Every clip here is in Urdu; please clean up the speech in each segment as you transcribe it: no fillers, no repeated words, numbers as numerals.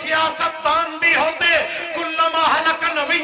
سیاست دان بھی ہوتے، کلما ہلک نبی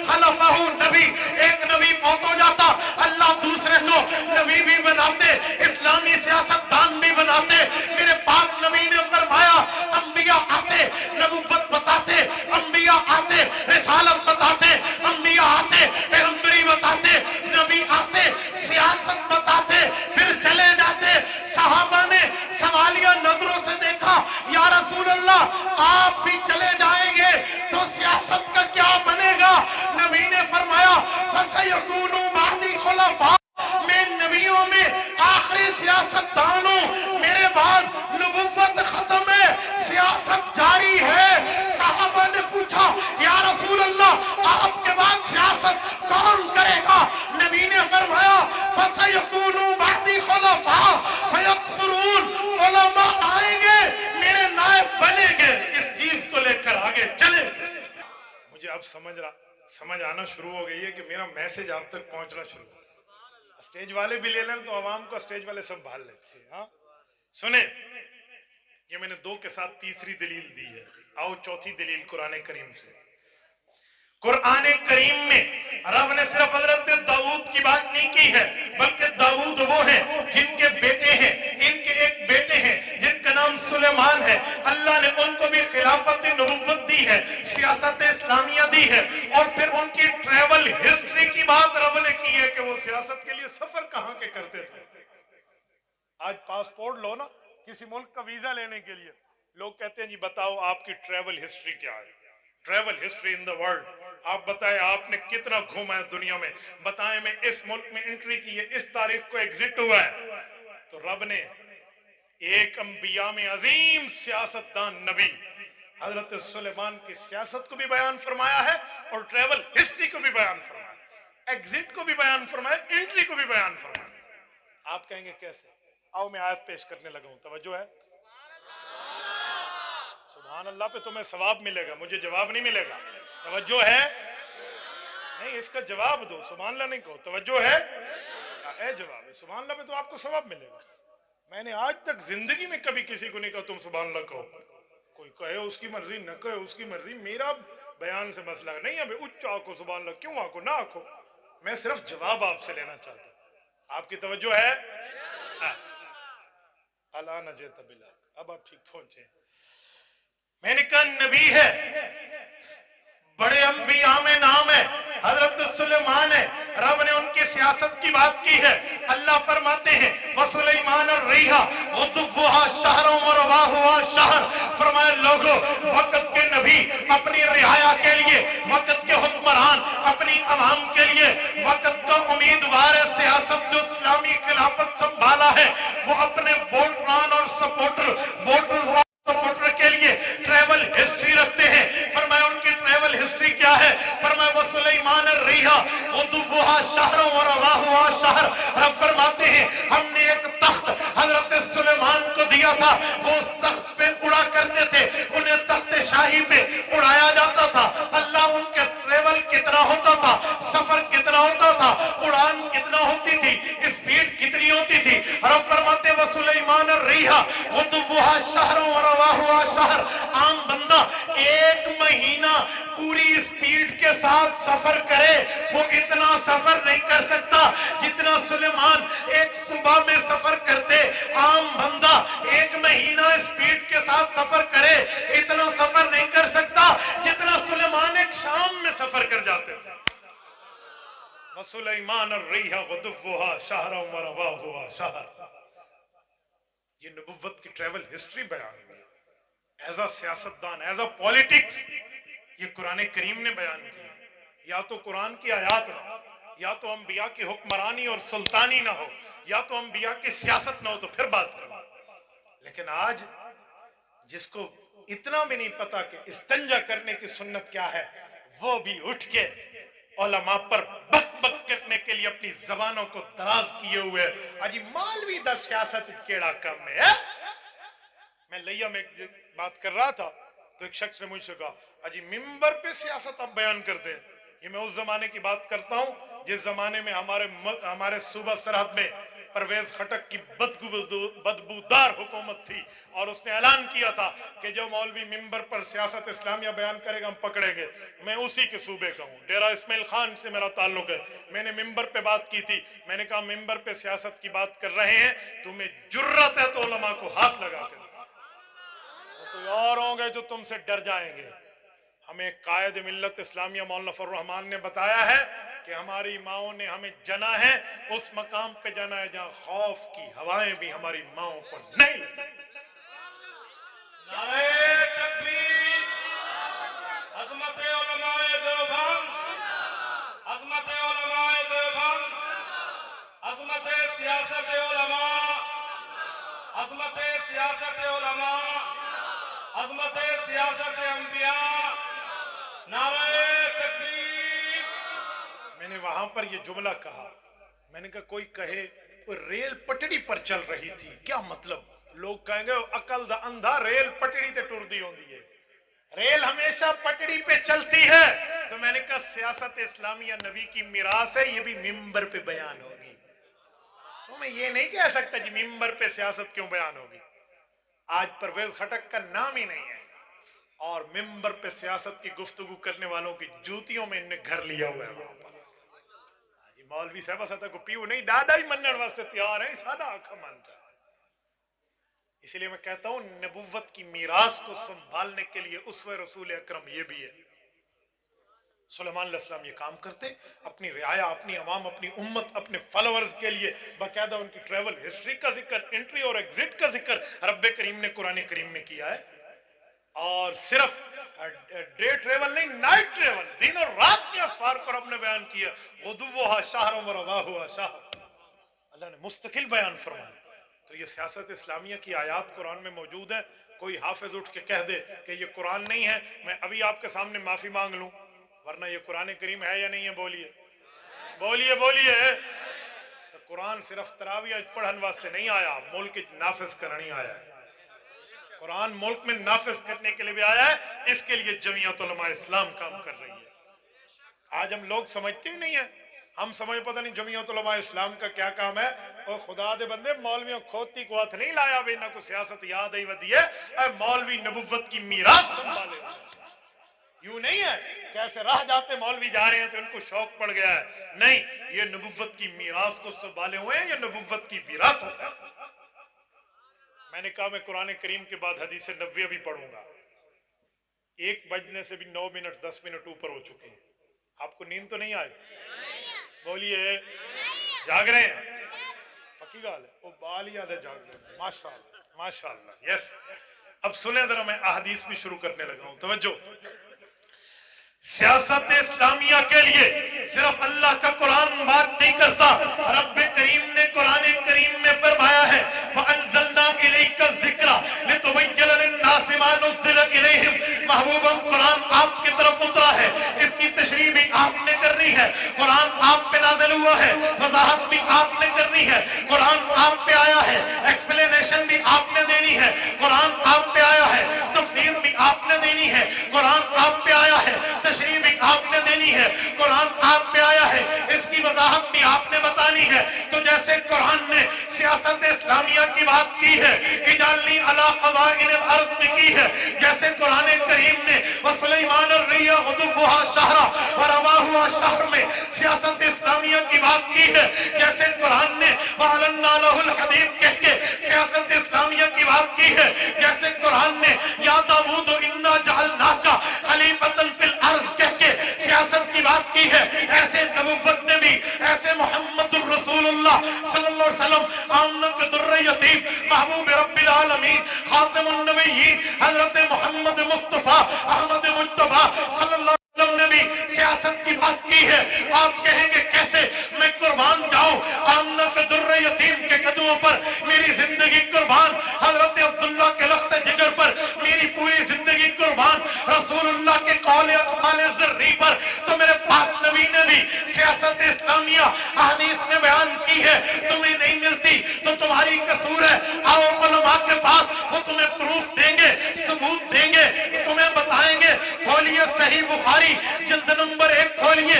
خلفہ نبی، ایک نبی فوت ہو جاتا اللہ دوسرے کو نبی بھی بناتے، اسلامی سیاست دان بھی بناتے۔ میرے پاک نبی نے فرمایا انبیاء آتے نبوت بتاتے، انبیاء آتے رسالت بتاتے، انبیاء آتے پیغمبری بتاتے، نبی آتے سیاست بتاتے، پھر چلے جاتے۔ صحابہ نے سوالیہ نظروں سے دیکھا، یا رسول اللہ آپ بھی چلے جائیں گے تو سیاست کا کیا بنے گا؟ نبی نے فرمایا فَسَيَكُونُ بَعْدِي خُلَفَاءَ، میں نبیوں میں آخری سیاست دان ہوں، میرے بعد نبوت ختم ہے، سیاست جاری ہے۔ صحابہ نے پوچھا یا رسول اللہ آپ کے بعد سیاست کون کرے گا؟ نبی نے فرمایا فَسَيَكُونُ بَعْدِي خُلَفَاءَ فَيَكْثُرُونَ، علماء آئیں گے میرے نائب بنیں گے، اس چیز کو لے کر آگے چلیں گے۔ مجھے اب سمجھ آنا شروع ہو گئی ہے کہ میرا میسج آپ تک پہنچنا شروع ہو گیا۔ اسٹیج والے بھی لے لیں تو عوام کو اسٹیج والے سب بھال لیتے ہیں۔ ہاں سنیں، یہ میں نے 2 کے ساتھ تیسری دلیل دی ہے، آؤ چوتھی دلیل قرآن کریم سے۔ قرآن کریم میں رب نے صرف حضرت داؤد کی بات نہیں کی ہے، بلکہ داؤد وہ ہیں جن کے بیٹے ہیں، ان کے ایک بیٹے ہیں جن کا نام سلیمان ہے، اللہ نے ان کو بھی خلافت نبوت دی ہے، سیاست اسلامیہ دی ہے، اور پھر ان کی ٹریول ہسٹری کی بات رب نے کی ہے کہ وہ سیاست کے لیے سفر کہاں کے کرتے تھے۔ آج پاسپورٹ لو نا کسی ملک کا ویزا لینے کے لیے، لوگ کہتے ہیں جی بتاؤ آپ کی ٹریول ہسٹری کیا ہے، travel history in the world, آپ بتائیں آپ نے کتنا گھوما ہے دنیا میں، بتائیں میں اس ملک میں انٹری کی ہے، اس تاریخ کو ایگزٹ ہوا ہے۔ تو رب نے ایک انبیاء میں عظیم سیاستدان نبی حضرت سلیمان کی سیاست کو بھی بیان فرمایا ہے اور ٹریول ہسٹری کو بھی بیان فرمایا ہے، ایگزٹ کو بھی بیان فرمایا، انٹری کو بھی بیان فرمایا۔ آپ کہیں گے کیسے؟ آؤ میں آیت پیش کرنے لگا ہوں، توجہ ہے؟ سبحان اللہ پہ تمہیں ثواب ملے گا، مجھے جواب نہیں ملے گا، توجہ ہے؟ نہیں اس کا جواب دو، سبحان اللہ نہیں کہو، توجہ ہے؟ اے جواب ہے، سبحان اللہ پہ تو آپ کو ثواب ملے گا۔ میں نے آج تک زندگی میں کبھی کسی کو نہیں کہا تم سبحان اللہ کہو، کوئی کہے اس کی مرضی نہ کہے اس کی مرضی، میرا بیان سے مسئلہ نہیں ہے اچ آکو سبحان اللہ کیوں آکو نہ آکو، میں صرف جواب آپ سے لینا چاہتا ہوں۔ آپ کی توجہ ہے؟ اللہ نجیت باللہ، اب آپ ٹھیک پہنچے۔ میں نے کہا نبی ہے، بڑے انبیاء میں نام ہے، حضرت سلیمان ہے، رب نے ان کی سیاست کی بات کی ہے۔ اللہ فرماتے ہیں وَسُلَيْمَانَ الرِّيحَ غُدُوُّهَا شَهْرٌ وَرَوَاحُهَا شَهْرٌ، فرمایا لوگوں وقت کے نبی اپنی رعایا کے لیے، وقت کے حکمران اپنی عوام کے لیے، وقت کا امیدوار سیاست جو اسلامی خلافت سنبھالا ہے، وہ اپنے ووٹران اور ووٹر کے لیے ٹریول ہسٹری رکھتے ہیں۔ فرمایا ان کی ٹریول ہسٹری کیا ہے؟ فرمایا وہ سلیمان الریحہ غدوها شہر ورواحها شہر، رب فرماتے ہیں ہم نے ایک تخت حضرت سلیمان کو دیا تھا، وہ اس تخت پہ اڑا کرتے تھے، انہیں تخت شاہی پہ اڑایا جاتا تھا۔ اللہ ان کے ٹریول کتنا ہوتا تھا، سفر کتنا ہوتا تھا، اڑان کتنا ہوتی تھی، اسپیڈ کتنی ہوتی تھی۔ رب فرماتے وہ سلیمان الریحہ غدوها شہر ورواحها شہر، عام بندہ 1 مہینہ پوری اسپیڈ کے ساتھ سفر کرے وہ اتنا سفر نہیں کر سکتا جتنا سلیمان ایک صبح میں سفر کرتے۔ عام بندہ 1 مہینہ اسپیڈ کے ساتھ سفر کرے اتنا سفر نہیں کر سکتا جتنا سلیمان ایک شام میں سفر کر جاتے تھے۔ وَسُلَيْمَانَ الرِّيحَ غُدُوُّهَا شَهْرٌ وَرَوَاحُهَا شَهْرٌ، یہ نبوت کی ٹریول ہسٹری بیان ہوئی ایز اے سیاستدان، ایز اے پولیٹکس، یہ قرآن کریم نے بیان کیا۔ یا تو قرآن کی آیات نہ ہو، یا تو انبیاء کی حکمرانی اور سلطانی نہ ہو، یا تو انبیاء کی سیاست نہ ہو تو پھر بات کرو۔ لیکن آج جس کو اتنا بھی نہیں پتا کہ استنجا کرنے کی سنت کیا ہے، وہ بھی اٹھ کے علماء پر بک بک کرنے کے لیے اپنی زبانوں کو دراز کیے ہوئے اجی مالوی دا سیاست کیڑا کم ہے۔ میں لیا میں ایک بات کر رہا تھا تو ایک شخص سے مجھ سے کہا اجی ممبر پہ سیاست اب بیان کرتے ہیں۔ یہ میں اس زمانے کی بات کرتا ہوں جس زمانے میں ہمارے صوبہ سرحد میں پرویز خٹک کی بدبودار حکومت تھی اور اس نے اعلان کیا تھا کہ جو مولوی ممبر پر سیاست اسلامیہ بیان کرے گا ہم پکڑیں گے. میں اسی کے صوبے کا ہوں, ڈیرہ اسماعیل خان سے میرا تعلق ہے. میں نے ممبر پہ بات کی تھی, میں نے کہا ممبر پہ سیاست کی بات کر رہے ہیں, تمہیں جرت ہے تو علماء کو ہاتھ لگا کے کوئی اور ہوں گے جو تم سے ڈر جائیں گے. ہمیں قائد ملت اسلامیہ مولانا فضل الرحمان نے بتایا ہے کہ ہماری ماؤں نے ہمیں جنا ہے, اس مقام پہ جنا ہے جہاں خوف کی ہوائیں بھی ہماری ماؤں کو نہیں لگی. نعرہ تکبیر, عظمت علماء دیوبند, عظمت علماء دیوبند, عظمت سیاست علماء, عظمت سیاست علماء, عظمت سیاست انبیاء. نعرہ تکبیر. میں نے وہاں پر یہ جملہ کہا, میں نے کہا کوئی کہے وہ ریل پٹڑی پر چل رہی تھی, کیا مطلب؟ لوگ کہیں گے عقل دا اندھا ریل پٹڑی تے ٹر دی ہوندی ہے, ریل ہمیشہ پٹڑی پہ چلتی ہے. تو میں نے کہا سیاست اسلامیہ نبی کی میراث ہے, یہ بھی ممبر پہ بیان ہوگی. تو میں یہ نہیں کہہ سکتا جی ممبر پہ سیاست کیوں بیان ہوگی. آج پرویز خٹک کا نام ہی نہیں ہے اور ممبر پہ سیاست کی گفتگو کرنے والوں کی جوتیوں میں انہیں گھر لیا ہوا ہے. وہاں پر جی مولوی صاحب ساتھ کو پیو نہیں ڈاڈا ہی منن واسطے تیار ہیں, سادہ آنکھا مانتا ہے. اس لیے میں کہتا ہوں نبوت کی میراث کو سنبھالنے کے لیے اسوہ رسول اکرم یہ بھی ہے. سلیمان علیہ السلام یہ کام کرتے, اپنی رعایا, اپنی عوام, اپنی امت, اپنے فالوورز کے لیے باقاعدہ ان کی ٹریول ہسٹری کا ذکر, انٹری اور ایگزٹ کا ذکر رب کریم نے قرآن کریم میں کیا ہے. اور صرف ڈے ٹریول نہیں, نائٹ ٹریول, دن اور رات کے اسفار کو رب نے بیان کیا. غدوہا شہر و رواہا شہر, اللہ نے مستقل بیان فرمایا. تو یہ سیاست اسلامیہ کی آیات قرآن میں موجود ہیں. کوئی حافظ اٹھ کے کہہ دے کہ یہ قرآن نہیں ہے, میں ابھی آپ کے سامنے معافی مانگ لوں, ورنہ یہ قرآن کریم ہے یا نہیں ہے؟ بولیے بولیے بولیے. تو قرآن صرف تراویح پڑھن واسطے نہیں آیا, ملک نافذ کرنی آیا ہے. قرآن ملک میں نافذ کرنے کے لیے بھی آیا ہے, اس کے لیے جمعیت علماء اسلام کام کر رہی ہے. آج ہم لوگ سمجھتے ہی نہیں ہیں, ہم سمجھ پتہ نہیں جمعیت علماء اسلام کا کیا کام ہے. اور خدا دے بندے مولویوں کھوتی کو ہاتھ نہیں لایا بھی نہ کو سیاست یاد ہی ودی ہے. اے مولوی نبوت کی میراث سنبھالے, یوں نہیں ہے کیسے راہ جاتے مولوی جا رہے ہیں تو ان کو شوق پڑ گیا ہے. نہیں, یہ نبوت کی میراث کو سنبھالے ہوئے ہیں, یہ نبوت کی وراثت ہے. میں نے کہا میں قرآن کریم کے بعد حدیث نبوی بھی پڑھوں گا. 1 بجنے سے بھی 9 منٹ 10 منٹ اوپر ہو چکے ہیں. آپ کو نیند تو نہیں آئی؟ بولیے, جاگ رہے ہیں؟ پکی گال ہے, وہ بال ہی آدھے جاگ رہے ہیں. ماشاءاللہ ماشاءاللہ. یس, اب سنیں ذرا, میں احادیث بھی شروع کرنے لگا ہوں. توجہ. سیاست اسلامیہ کے لیے صرف اللہ کا قرآن بات نہیں کرتا. رب کریم نے قرآن کریم میں فرمایا ہے وَأَنزَلْنَا إِلَيْكَ الذِّكْرَ لِتُبَيِّنَ لِلنَّاسِ مَا نُزِّلَ إِلَيْهِمْ. محبوبم قرآن آپ کی طرف اترا ہے, اس کی تشریح بھی آپ نے کرنی ہے. قرآن آپ پہ نازل ہوا ہے, وضاحت بھی آپ نے کرنی ہے. قرآن آپ پہ آیا ہے, ایکسپلینیشن بھی آپ نے دینی ہے. قرآن آپ پہ آیا ہے, تفسیر بھی آپ نے دینی ہے. قرآن آپ پہ آیا ہے, تشریح بھی آپ نے دینی ہے. قرآن آپ پہ آیا ہے, اس کی وضاحت بھی آپ نے بتانی ہے. تو جیسے قرآن نے سیاست اسلامیہ کی بات کی ہے, اجعلنی علی قوائم الارض میں کی ہے, جیسے قرآن کریم نے وسلیمان الریح غدوہا شہر ورواہا شہر میں سیاست اسلامیہ کی بات کی ہے, جیسے قرآن نے وَعَلَنَّا لَهُ الْحَدِيدَ کہہ کے سیاست اسلامیہ کی بات کی ہے, جیسے قرآن نے یا داؤد اِنَّا جَعَلْنَاكَ خَلِيفَةً فِي الْأَرْضِ کہہ کے سیاست کی بات کی ہے. ایسے نبوت نے بھی, ایسے محمد الرسول اللہ صلی اللہ علیہ وسلم آمنہ کے در یتیم, محبوب رب العالمین, خاتم النبیین, حضرت محمد مصطفیٰ احمد مجتبیٰ صلی اللہ علیہ وسلم نے بھی سیاست کی بات کی ہے. آپ کہیں گے کیسے؟ میں قربان جاؤں آمنہ کے در یتیم کے قدموں پر, میری زندگی قربان حضرت عبداللہ کے لخت جگر پر, میری پوری زندگی قربان رسول اللہ کے قول اقوال ذری پر. تو میرے پاک نبی نے بھی سیاست اسلامیہ احادیث میں بیان کی ہے. تمہیں نہیں ملتی تو تمہاری قصور ہے, آؤ علماء کے پاس, وہ تمہیں پروف دیں گے, ثبوت دیں گے, تمہیں بتائیں گے. کھولیے صحیح بخاری جلد نمبر 1 کھولیے,